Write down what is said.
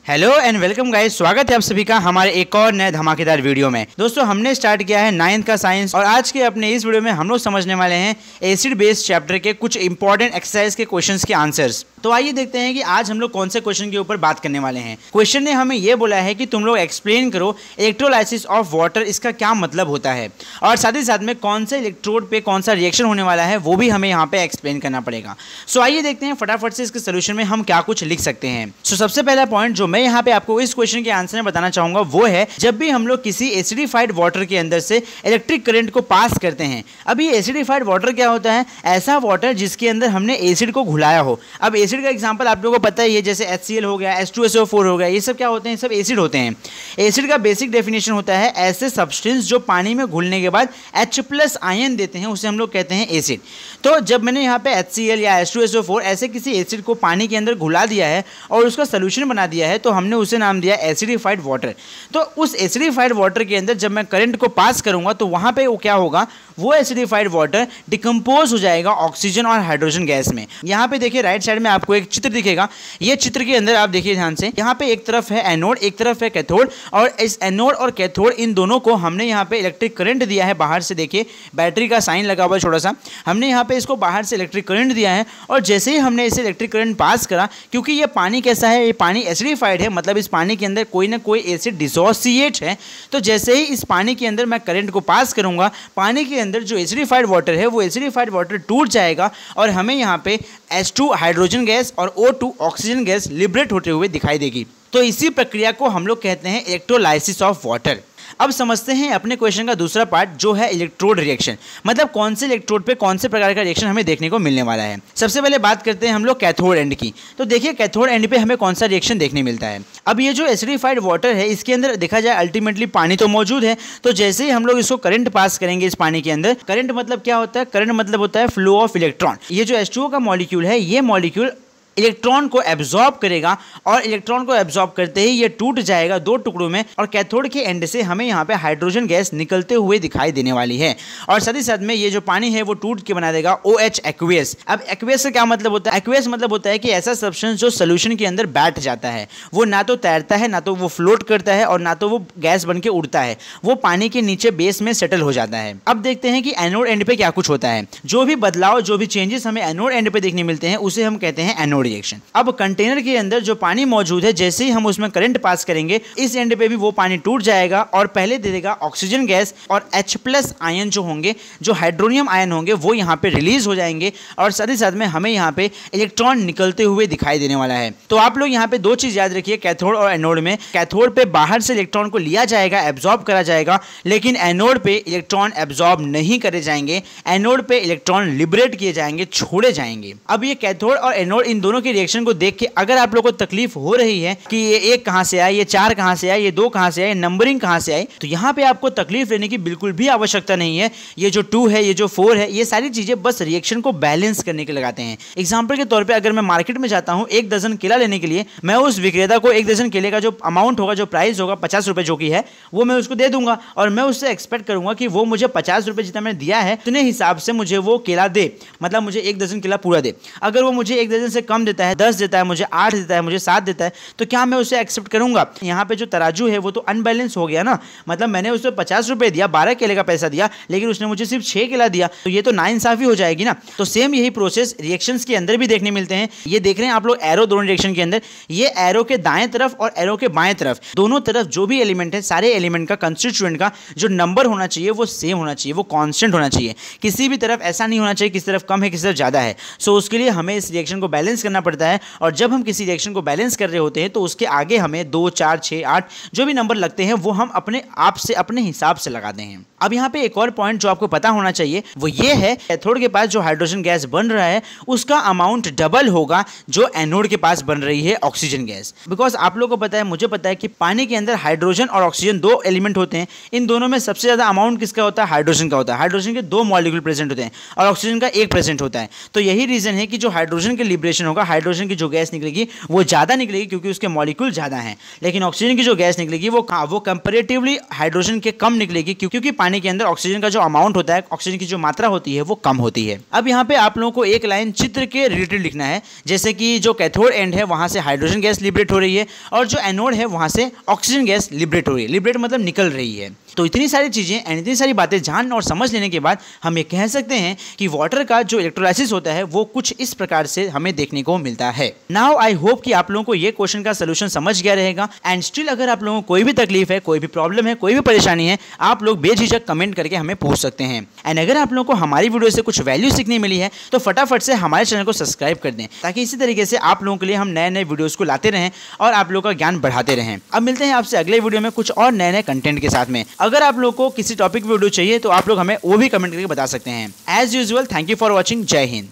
Hello and welcome guys, स्वागत है आप सभी का हमारे एक और नए धमाकेदार वीडियो में। दोस्तों हमने स्टार्ट किया है 9th का साइंस और आज के अपने इस वीडियो में हम लोग समझने वाले हैं एसिड बेस्ड चैप्टर के कुछ इंपॉर्टेंट एक्सरसाइज के क्वेश्चंस के आंसर्स। तो आइए देखते हैं कि आज हम लोग कौन से क्वेश्चन के ऊपर बात करने वाले हैं। क्वेश्चन ने हमें यह बोला है कि तुम लोग एक्सप्लेन करो इलेक्ट्रोलाइसिस ऑफ वाटर, इसका क्या मतलब होता है और साथ ही साथ में कौन से इलेक्ट्रोड पे कौन सा रिएक्शन होने वाला है वो भी हमें यहाँ पे एक्सप्लेन करना पड़ेगा। सो आइए देखते हैं फटाफट से इसके सोल्यूशन में हम क्या कुछ लिख सकते हैं। सो सबसे पहला पॉइंट जो मैं यहाँ पे आपको इस क्वेश्चन के आंसर में बताना चाहूंगा वो है, जब भी हम लोग किसी एसिडिफाइड वाटर के अंदर से इलेक्ट्रिक करंट को पास करते हैं। अब ये एसिडिफाइड वाटर क्या होता है? ऐसा वाटर जिसके अंदर हमने एसिड को घुलाया हो। अब एसिड का एग्जांपल आप लोगों को पता ही है, जैसे HCl हो गया, H2SO4 हो गया, ये सब क्या होते हैं? सब एसिड होते हैं। एसिड का बेसिक डेफिनेशन होता है ऐसे सब्सटेंस जो पानी में घुलने के बाद H+ आयन देते हैं, उसे हम लोग कहते हैं एसिड। तो जब मैंने यहाँ पे HCl या H2SO4 ऐसे किसी एसिड को पानी के अंदर घुला दिया है और उसका सोल्यूशन बना दिया है, तो हमने उसे नाम दिया एसिडिफाइड वाटर। तो उस एसिडिफाइड वाटर के अंदर जब मैं करंट को पास करूंगा तो वहां पे वो क्या होगा, वो एसिडिफाइड वाटर डिकम्पोज हो जाएगा ऑक्सीजन और हाइड्रोजन गैस में। यहाँ पे देखिए राइट साइड में आपको एक चित्र दिखेगा। ये चित्र के अंदर आप देखिए ध्यान से, यहाँ पे एक तरफ है एनोड, एक तरफ है कैथोड, और इस एनोड और कैथोड इन दोनों को हमने यहाँ पे इलेक्ट्रिक करंट दिया है। बाहर से देखिए बैटरी का साइन लगा हुआ है छोटा सा, हमने यहाँ पे इसको बाहर से इलेक्ट्रिक करंट दिया है। और जैसे ही हमने इसे इलेक्ट्रिक करंट पास करा, क्योंकि ये पानी कैसा है, ये पानी एसिडिफाइड है, मतलब इस पानी के अंदर कोई ना कोई एसिड डिसोसिएट है। तो जैसे ही इस पानी के अंदर मैं करंट को पास करूंगा, पानी के अंदर जो एसिडिफाइड वाटर है वो एसिडिफाइड वाटर टूट जाएगा और हमें यहाँ पे H2 हाइड्रोजन गैस और O2 ऑक्सीजन गैस लिबरेट होते हुए दिखाई देगी। तो इसी प्रक्रिया को हम लोग कहते हैं इलेक्ट्रोलाइसिस ऑफ वाटर। अब समझते हैं अपने क्वेश्चन का दूसरा पार्ट जो है इलेक्ट्रोड रिएक्शन, मतलब कौन से इलेक्ट्रोड पे कौन से प्रकार का रिएक्शन हमें देखने को मिलने वाला है। सबसे पहले बात करते हैं हम लोग कैथोड एंड की। तो देखिए कैथोड एंड पे हमें कौन सा रिएक्शन देखने मिलता है। अब ये जो एसिडिफाइड वाटर है इसके अंदर देखा जाए अल्टीमेटली पानी तो मौजूद है। तो जैसे ही हम लोग इसको करंट पास करेंगे इस पानी के अंदर, करंट मतलब क्या होता है? करंट मतलब होता है फ्लो ऑफ इलेक्ट्रॉन। ये जो H2O का मॉलिक्यूल है, ये मॉलिक्यूल इलेक्ट्रॉन को एब्जॉर्ब करेगा और इलेक्ट्रॉन को एब्जॉर्ब करते ही ये टूट जाएगा दो टुकड़ों में, और कैथोड के एंड से हमें यहाँ पे हाइड्रोजन गैस निकलते हुए दिखाई देने वाली है। और साथ ही साथ में ये जो पानी है वो टूट के बना देगा OH एक्वेस। अब एक्वेस का क्या मतलब होता है? एक्वेस मतलब होता है कि ऐसा सब्सटेंस जो सोल्यूशन के अंदर बैठ जाता है, वो ना तो तैरता है, ना तो वो फ्लोट करता है, और ना तो वो गैस बन के उड़ता है, वो पानी के नीचे बेस में सेटल हो जाता है। अब देखते हैं कि एनोड एंड पे क्या कुछ होता है। जो भी बदलाव, जो भी चेंजेस हमें एनोड एंड पे देखने मिलते हैं उसे हम कहते हैं एनोड रिएक्शन। अब कंटेनर के अंदर जो पानी मौजूद है, जैसे ही हम उसमें करंट पास करेंगे इस एंड पे भी वो पानी टूट जाएगा और पहले दे देगा ऑक्सीजन गैस, और H+ आयन जो होंगे, जो हाइड्रोनियम आयन होंगे, वो यहाँ पे रिलीज हो जाएंगे और साथ ही साथ में हमें यहाँ पे इलेक्ट्रॉन निकलते हुए दिखाई देने वाला है। तो आप लोग यहाँ पे दो चीज याद रखिए कैथोड और एनोड में। कैथोड पे बाहर से इलेक्ट्रॉन को लिया जाएगा, एब्जॉर्ब करा जाएगा, लेकिन एनोड पे इलेक्ट्रॉन एब्जॉर्ब नहीं करे जाएंगे। एनोड पे इलेक्ट्रॉन लिबरेट किए जाएंगे, छोड़े जाएंगे। अब ये कैथोड और एनोड इन दोनों के रिएक्शन को देख कि अगर आप लोगों को तकलीफ हो रही है कि ये 1 कहां से आया, ये 4 कहां से आया, ये 2 कहां से आया, नंबरिंग कहां से आई, तो यहां पे आपको तकलीफ लेने की बिल्कुल भी आवश्यकता नहीं है। ये जो 2 है, ये जो 4 है, ये सारी चीजें बस रिएक्शन को बैलेंस करने के लगाते हैं। एग्जांपल के तौर पे अगर मैं मार्केट में जाता हूं 1 दर्जन केला लेने के लिए, मैं उस विक्रेता को 1 दर्जन केले का जो अमाउंट होगा, जो प्राइस होगा 50 रुपए जो की है, वो मैं उसको दे दूंगा और मैं उससे एक्सपेक्ट करूंगा कि वो मुझे 50 रुपए जितना मैंने दिया है उतने हिसाब से मुझे वो केला दे, मतलब मुझे 1 दर्जन केला पूरा दे। अगर वो मुझे 1 दर्जन से कम देता है, 10 देता है, मुझे 8 देता है, मुझे 7 देता है, तो क्या मैं उसे एक्सेप्ट करूंगा? यहाँ पे जो तराजू है वो तो अनबैलेंस हो गया ना। मतलब मैंने उसे 50 रुपए दिया, 12 केले का पैसा दिया, लेकिन उसने मुझे सिर्फ 6 केला दिया, तो ये तो नाइंसाफी हो जाएगी ना। तो सेम यही प्रोसेस रिएक्शंस के अंदर भी देखने मिलते हैं। ये देख रहे हैं आप लोग एरो दोनों रिएक्शन के अंदर, ये एरो के दाएं तरफ और एरो के बाएं तरफ, दोनों तरफ जो भी एलिमेंट है, सारे एलिमेंट का कंस्टिट्यूएंट का जो नंबर होना चाहिए वो सेम होना चाहिए, वो कांस्टेंट होना चाहिए। किसी भी तरफ ऐसा नहीं होना चाहिए किसी तरफ कम है, किसी तरफ ज्यादा है। सो उसके लिए हमें इस रिएक्शन को बैलेंस करना पड़ता है, और जब हम किसी रिएक्शन को बैलेंस कर रहे होते हैं तो उसके आगे हमें 2, 4, 6, 8 जो भी नंबर लगते हैं वो हम अपने आप से, अपने हिसाब से लगाते हैं। अब यहाँ पे एक और पॉइंट जो आपको पता होना चाहिए वो ये है, कैथोड के पास जो हाइड्रोजन गैस बन रहा है उसका अमाउंट डबल होगा जो एनोड के पास बन रही है ऑक्सीजन गैस। बिकॉज आप लोगों को पता है, मुझे पता है कि पानी के अंदर हाइड्रोजन और ऑक्सीजन 2 एलिमेंट होते हैं। इन दोनों में सबसे ज्यादा अमाउंट किसका होता है? हाइड्रोजन का होता है। हाइड्रोजन के 2 मॉलिक्यूल प्रेजेंट होते हैं और ऑक्सीजन का 1 प्रेजेंट होता है। तो यही रीजन है कि जो हाइड्रोजन के लिबरेशन होगा होगा हाइड्रोजन की जो गैस निकलेगी वो ज़्यादा निकलेगी क्योंकि उसके मॉलिक्यूल ज़्यादा हैं, लेकिन ऑक्सीजन की जो गैस निकलेगी वो कंपैरेटिवली हाइड्रोजन के कम निकलेगी क्योंकि पानी के अंदर ऑक्सीजन का जो अमाउंट होता है, ऑक्सीजन की जो मात्रा होती है वो कम होती है। अब यहाँ पे आप लोगों को एक लाइन चित्र के रिलेटेड लिखना है, जैसे कि जो कैथोड एंड है वहां से हाइड्रोजन गैस लिबरेट हो रही है और जो एनोड है वहां से ऑक्सीजन गैस लिबरेट हो रही है। लिबरेट मतलब निकल रही है। तो इतनी सारी चीजें एंड इतनी सारी बातें जान और समझ लेने के बाद हम ये कह सकते हैं कि वाटर का जो इलेक्ट्रोलाइसिस होता है वो कुछ इस प्रकार से हमें देखने को मिलता है। नाउ आई होप कि आप लोगों को ये क्वेश्चन का सोल्यूशन समझ गया रहेगा। एंड स्टिल अगर आप लोगों को कोई भी तकलीफ है, कोई भी प्रॉब्लम है, कोई भी परेशानी है, आप लोग बेझिझक कमेंट करके हमें पूछ सकते हैं। एंड अगर आप लोगों को हमारी वीडियो से कुछ वैल्यू सीखने मिली है तो फटाफट से हमारे चैनल को सब्सक्राइब कर दें ताकि इसी तरीके से आप लोगों के लिए हम नए नए वीडियोस को लाते रहें और आप लोगों का ज्ञान बढ़ाते रहें। अब मिलते हैं आपसे अगले वीडियो में कुछ और नए नए कंटेंट के साथ में। अगर आप लोगों को किसी टॉपिक वीडियो चाहिए तो आप लोग हमें वो भी कमेंट करके बता सकते हैं। As usual, thank you for watching. जय हिंद।